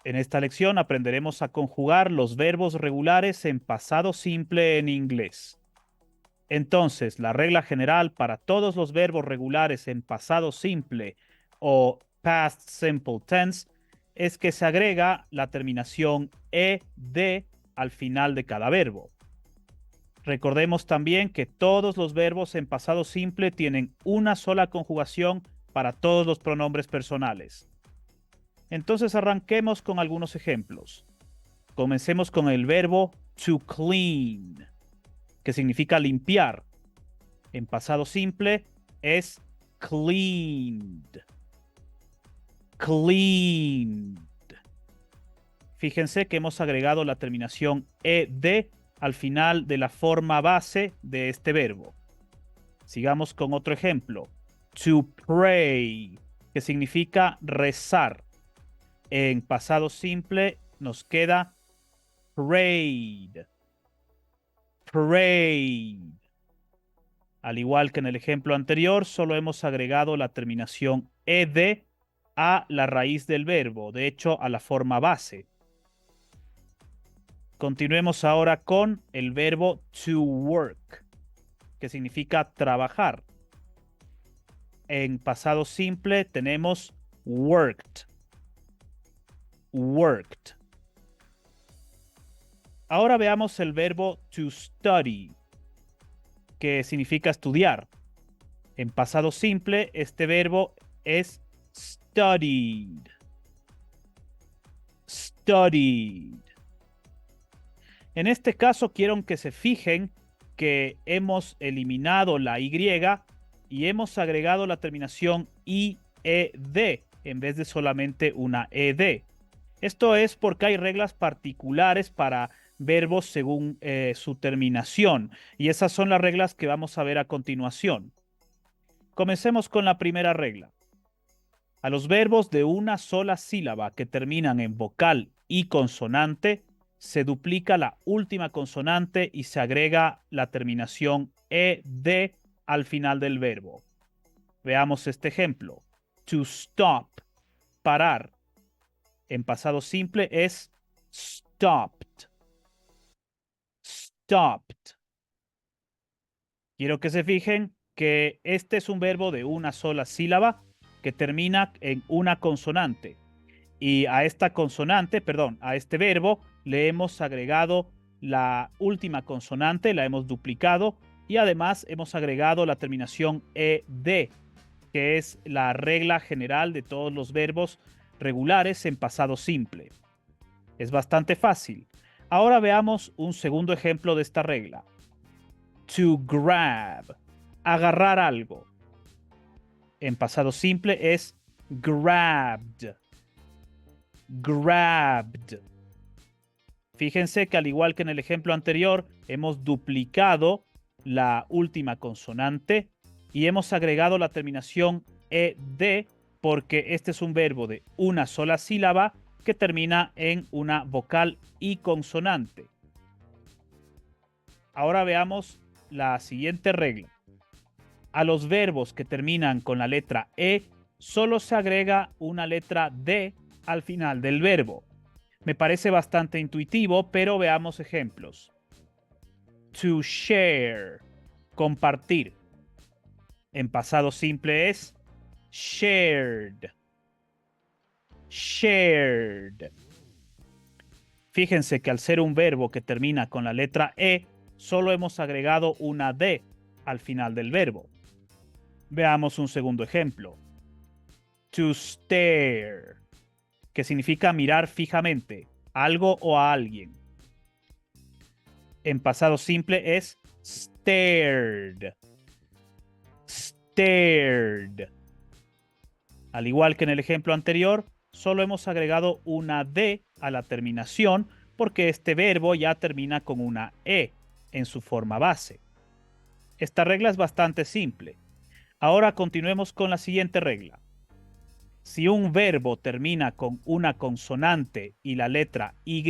En esta lección aprenderemos a conjugar los verbos regulares en pasado simple en inglés. Entonces, la regla general para todos los verbos regulares en pasado simple o past simple tense es que se agrega la terminación ed al final de cada verbo. Recordemos también que todos los verbos en pasado simple tienen una sola conjugación para todos los pronombres personales. Entonces arranquemos con algunos ejemplos. Comencemos con el verbo to clean, que significa limpiar. En pasado simple es cleaned. Cleaned. Fíjense que hemos agregado la terminación ed al final de la forma base de este verbo. Sigamos con otro ejemplo. To pray, que significa rezar. En pasado simple nos queda prayed. Prayed. Al igual que en el ejemplo anterior, solo hemos agregado la terminación ed a la raíz del verbo, de hecho a la forma base. Continuemos ahora con el verbo to work, que significa trabajar. En pasado simple tenemos worked. Worked. Ahora veamos el verbo to study, que significa estudiar. En pasado simple, este verbo es studied. Studied. En este caso, quiero que se fijen que hemos eliminado la Y y hemos agregado la terminación IED en vez de solamente una ED. Esto es porque hay reglas particulares para verbos según su terminación, y esas son las reglas que vamos a ver a continuación. Comencemos con la primera regla. A los verbos de una sola sílaba que terminan en vocal y consonante, se duplica la última consonante y se agrega la terminación ed al final del verbo. Veamos este ejemplo. To stop, parar. En pasado simple es stopped. Stopped. Quiero que se fijen que este es un verbo de una sola sílaba que termina en una consonante. Y a esta consonante, perdón, a este verbo le hemos agregado la última consonante, la hemos duplicado y además hemos agregado la terminación ed, que es la regla general de todos los verbos regulares en pasado simple. Es bastante fácil. Ahora veamos un segundo ejemplo de esta regla. To grab, agarrar algo. En pasado simple es grabbed. Grabbed. Fíjense que al igual que en el ejemplo anterior, hemos duplicado la última consonante y hemos agregado la terminación ed porque este es un verbo de una sola sílaba que termina en una vocal y consonante. Ahora veamos la siguiente regla. A los verbos que terminan con la letra e solo se agrega una letra d al final del verbo. Me parece bastante intuitivo, pero veamos ejemplos. To share, compartir. En pasado simple es shared. Shared. Fíjense que al ser un verbo que termina con la letra E, solo hemos agregado una D al final del verbo. Veamos un segundo ejemplo. To stare, que significa mirar fijamente, algo o a alguien. En pasado simple es stared. Stared. Al igual que en el ejemplo anterior, solo hemos agregado una D a la terminación porque este verbo ya termina con una E en su forma base. Esta regla es bastante simple. Ahora continuemos con la siguiente regla. Si un verbo termina con una consonante y la letra Y,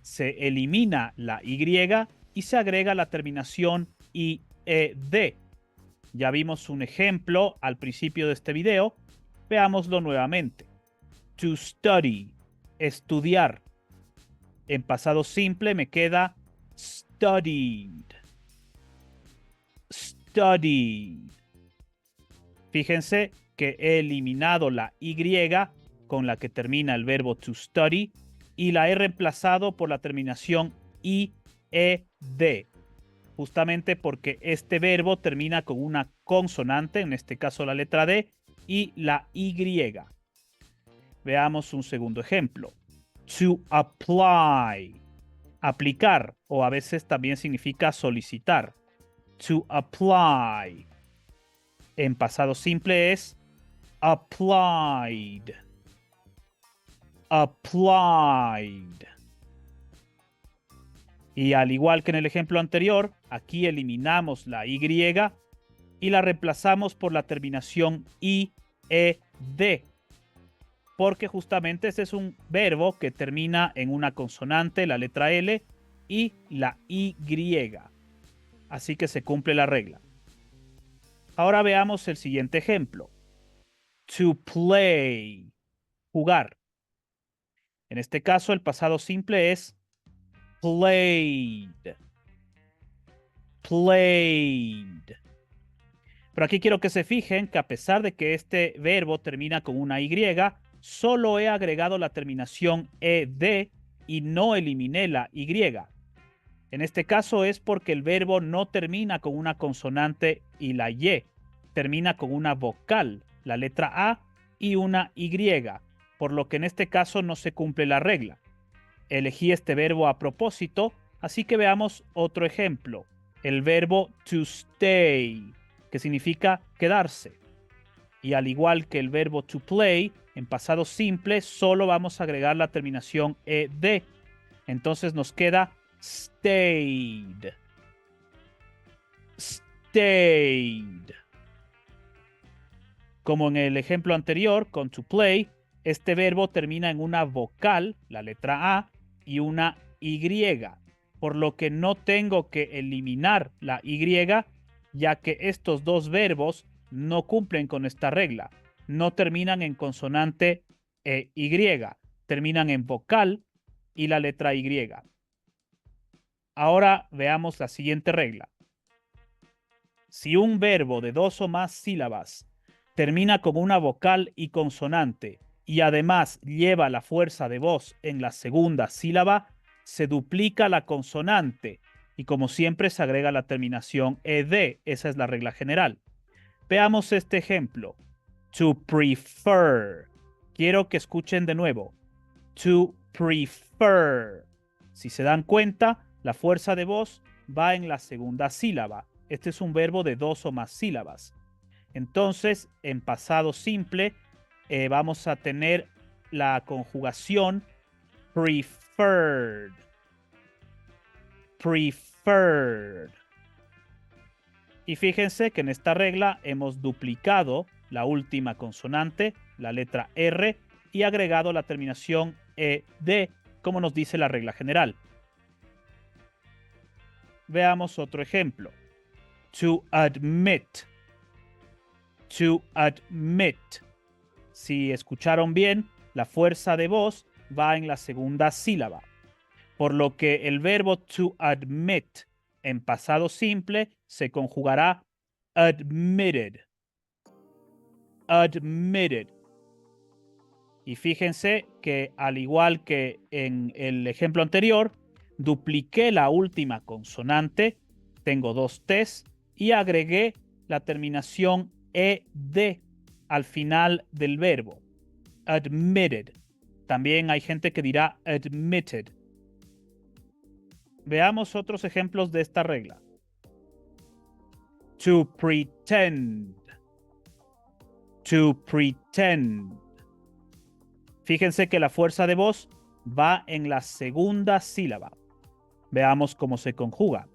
se elimina la Y y se agrega la terminación IED. Ya vimos un ejemplo al principio de este video. Veámoslo nuevamente. To study, estudiar. En pasado simple me queda studied. Studied. Fíjense que he eliminado la Y con la que termina el verbo to study y la he reemplazado por la terminación IED, justamente porque este verbo termina con una consonante, en este caso la letra D, y la Y. Veamos un segundo ejemplo. To apply. Aplicar, o a veces también significa solicitar. To apply. En pasado simple es applied. Applied. Y al igual que en el ejemplo anterior, aquí eliminamos la Y y la reemplazamos por la terminación IED, porque justamente ese es un verbo que termina en una consonante, la letra L, y la Y. Así que se cumple la regla. Ahora veamos el siguiente ejemplo. To play. Jugar. En este caso, el pasado simple es played. Played. Pero aquí quiero que se fijen que a pesar de que este verbo termina con una Y, solo he agregado la terminación ED y no eliminé la Y. En este caso es porque el verbo no termina con una consonante y la Y, termina con una vocal, la letra A y una Y, por lo que en este caso no se cumple la regla. Elegí este verbo a propósito, así que veamos otro ejemplo. El verbo to stay, que significa quedarse. Y al igual que el verbo to play, en pasado simple solo vamos a agregar la terminación ED. Entonces nos queda stayed. Stayed. Como en el ejemplo anterior con to play, este verbo termina en una vocal, la letra A, y una Y, por lo que no tengo que eliminar la Y, ya que estos dos verbos no cumplen con esta regla. No terminan en consonante e Y, terminan en vocal y la letra Y. Ahora veamos la siguiente regla. Si un verbo de 2 o más sílabas termina con una vocal y consonante y además lleva la fuerza de voz en la segunda sílaba, se duplica la consonante y como siempre se agrega la terminación ed. Esa es la regla general. Veamos este ejemplo. To prefer. Quiero que escuchen de nuevo. To prefer. Si se dan cuenta, la fuerza de voz va en la segunda sílaba. Este es un verbo de 2 o más sílabas. Entonces, en pasado simple, vamos a tener la conjugación preferred. Preferred. Y fíjense que en esta regla hemos duplicado la última consonante, la letra R, y agregado la terminación ED, como nos dice la regla general. Veamos otro ejemplo. To admit. To admit. Si escucharon bien, la fuerza de voz va en la segunda sílaba, por lo que el verbo to admit en pasado simple se conjugará admitted. Admitted. Y fíjense que al igual que en el ejemplo anterior, dupliqué la última consonante, tengo dos T's, y agregué la terminación ED al final del verbo. Admitted. También hay gente que dirá admitted. Veamos otros ejemplos de esta regla. To pretend. To pretend. Fíjense que la fuerza de voz va en la segunda sílaba. Veamos cómo se conjuga.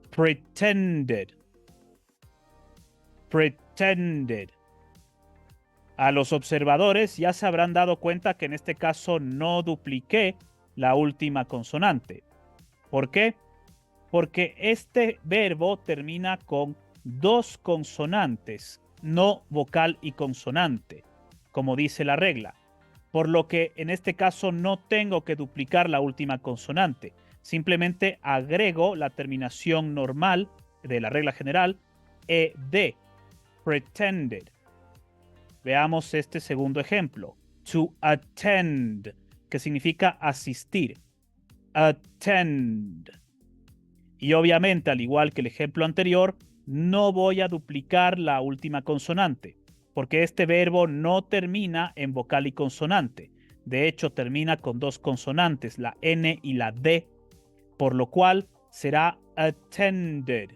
Pretended. Pretended. A los observadores ya se habrán dado cuenta que en este caso no dupliqué la última consonante. ¿Por qué? Porque este verbo termina con dos consonantes, no vocal y consonante, como dice la regla. por lo que en este caso no tengo que duplicar la última consonante. Simplemente agrego la terminación normal de la regla general, ed, pretended. Veamos este segundo ejemplo. To attend, que significa asistir. Attend. Y obviamente, al igual que el ejemplo anterior, no voy a duplicar la última consonante, porque este verbo no termina en vocal y consonante. De hecho, termina con dos consonantes, la N y la D, por lo cual será attended.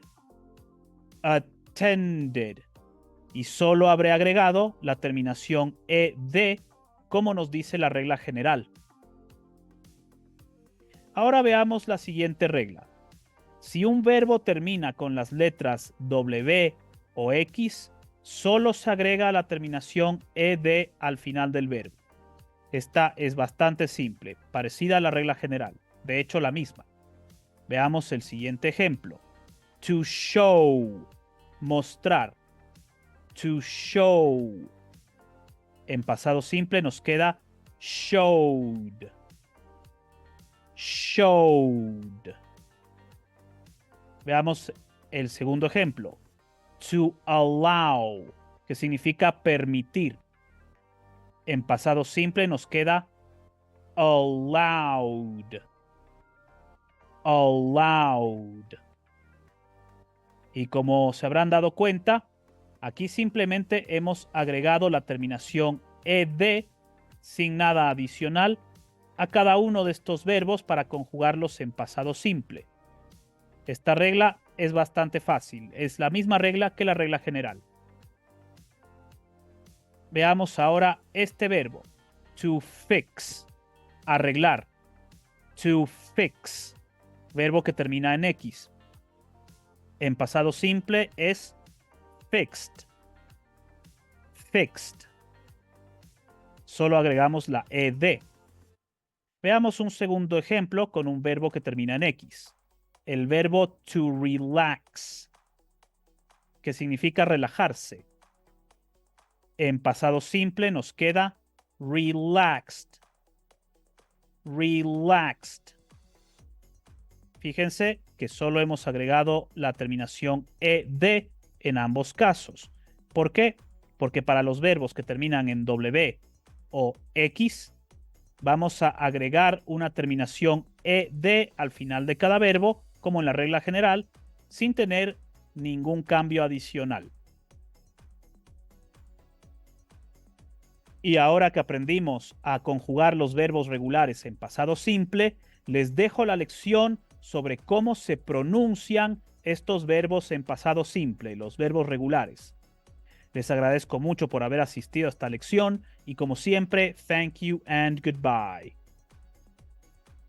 Attended. Y solo habré agregado la terminación ed, como nos dice la regla general. Ahora veamos la siguiente regla. Si un verbo termina con las letras W o X, solo se agrega la terminación ed al final del verbo. Esta es bastante simple, parecida a la regla general, de hecho la misma. Veamos el siguiente ejemplo. To show, mostrar. To show. En pasado simple nos queda showed. Showed. Veamos el segundo ejemplo. To allow, que significa permitir. En pasado simple nos queda allowed. Allowed. Y como se habrán dado cuenta, aquí simplemente hemos agregado la terminación ed sin nada adicional a cada uno de estos verbos para conjugarlos en pasado simple. Esta regla es bastante fácil, es la misma regla que la regla general. Veamos ahora este verbo, to fix, arreglar. To fix, verbo que termina en X. En pasado simple es fixed. Fixed. Solo agregamos la ed. Veamos un segundo ejemplo con un verbo que termina en X. El verbo to relax, que significa relajarse. En pasado simple nos queda relaxed. Relaxed. Fíjense que solo hemos agregado la terminación ed en ambos casos. ¿Por qué? Porque para los verbos que terminan en W o X, vamos a agregar una terminación ed al final de cada verbo, como en la regla general, sin tener ningún cambio adicional. Y ahora que aprendimos a conjugar los verbos regulares en pasado simple, les dejo la lección sobre cómo se pronuncian estos verbos en pasado simple, los verbos regulares. Les agradezco mucho por haber asistido a esta lección y como siempre, thank you and goodbye.